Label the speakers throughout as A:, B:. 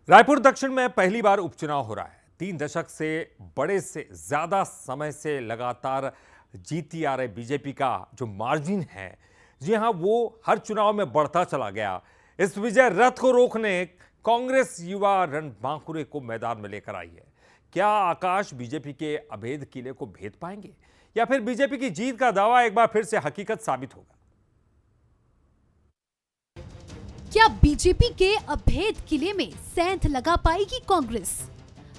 A: रायपुर दक्षिण में पहली बार उपचुनाव हो रहा है। 3 दशक से बड़े से ज्यादा समय से लगातार जीती आ रहे बीजेपी का जो मार्जिन है, जी हां, वो हर चुनाव में बढ़ता चला गया। इस विजय रथ को रोकने कांग्रेस युवा रणबांकुरे को मैदान में लेकर आई है। क्या आकाश बीजेपी के अभेद किले को भेद पाएंगे या फिर बीजेपी की जीत का दावा एक बार फिर से हकीकत साबित होगा?
B: क्या बीजेपी के अभेद किले में सेंध लगा पाएगी कांग्रेस?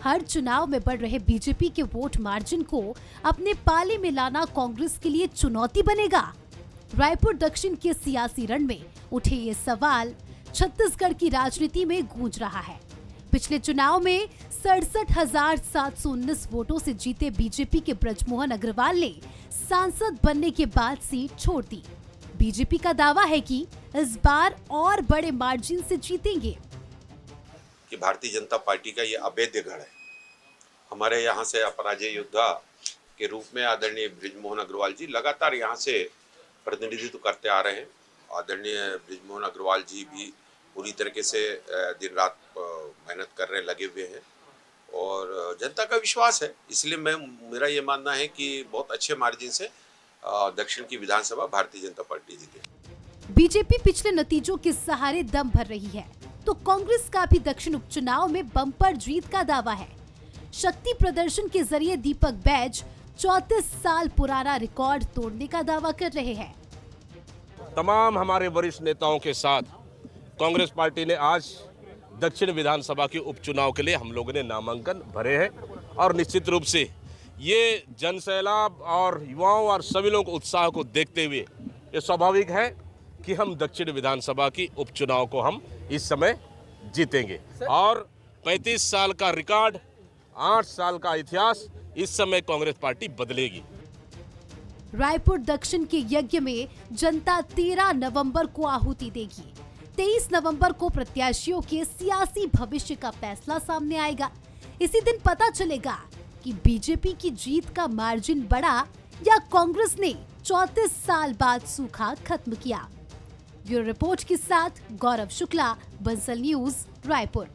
B: हर चुनाव में बढ़ रहे बीजेपी के वोट मार्जिन को अपने पाले में लाना कांग्रेस के लिए चुनौती बनेगा। रायपुर दक्षिण के सियासी रण में उठे ये सवाल छत्तीसगढ़ की राजनीति में गूंज रहा है। पिछले चुनाव में 67,719 वोटों से जीते बीजेपी के बृजमोहन अग्रवाल ने सांसद बनने के बाद सीट छोड़ दी। बीजेपी का दावा है कि इस बार और बड़े मार्जिन से जीतेंगे।
C: कि भारतीय जनता पार्टी का ये अभेद्य गढ़ है। हमारे यहाँ से अपराजय योद्धा के रूप में आदरणीय बृजमोहन अग्रवाल जी लगातार यहाँ से प्रतिनिधित्व करते आ रहे हैं। आदरणीय बृजमोहन अग्रवाल जी भी पूरी तरीके से दिन रात मेहनत करने लगे हुए हैं और जनता का विश्वास है। इसलिए मेरा ये मानना है कि बहुत अच्छे मार्जिन से दक्षिण की विधानसभा भारतीय जनता पार्टी जीते।
B: बीजेपी पिछले नतीजों के सहारे दम भर रही है, तो कांग्रेस का भी दक्षिण उपचुनाव में बम्पर जीत का दावा है। शक्ति प्रदर्शन के जरिए दीपक बैज 34 साल पुराना रिकॉर्ड तोड़ने का दावा कर रहे हैं।
D: तमाम हमारे वरिष्ठ नेताओं के साथ कांग्रेस पार्टी ने आज दक्षिण विधानसभा के उपचुनाव के लिए हम लोगों ने नामांकन भरे हैं और निश्चित रूप से ये जनसैलाब और युवाओं और सभी लोगों को उत्साह को देखते हुए ये स्वाभाविक है कि हम दक्षिण विधानसभा की उपचुनाव को हम इस समय जीतेंगे और 35 साल का रिकॉर्ड, 8 साल का इतिहास इस समय कांग्रेस पार्टी बदलेगी।
B: रायपुर दक्षिण के यज्ञ में जनता 13 नवंबर को आहुति देगी। 23 नवंबर को प्रत्याशियों के सियासी भविष्य का फैसला सामने आएगा। इसी दिन पता चलेगा कि बीजेपी की जीत का मार्जिन बढ़ा या कांग्रेस ने 34 साल बाद सूखा खत्म किया। ब्यूरो रिपोर्ट के साथ गौरव शुक्ला, बंसल न्यूज, रायपुर।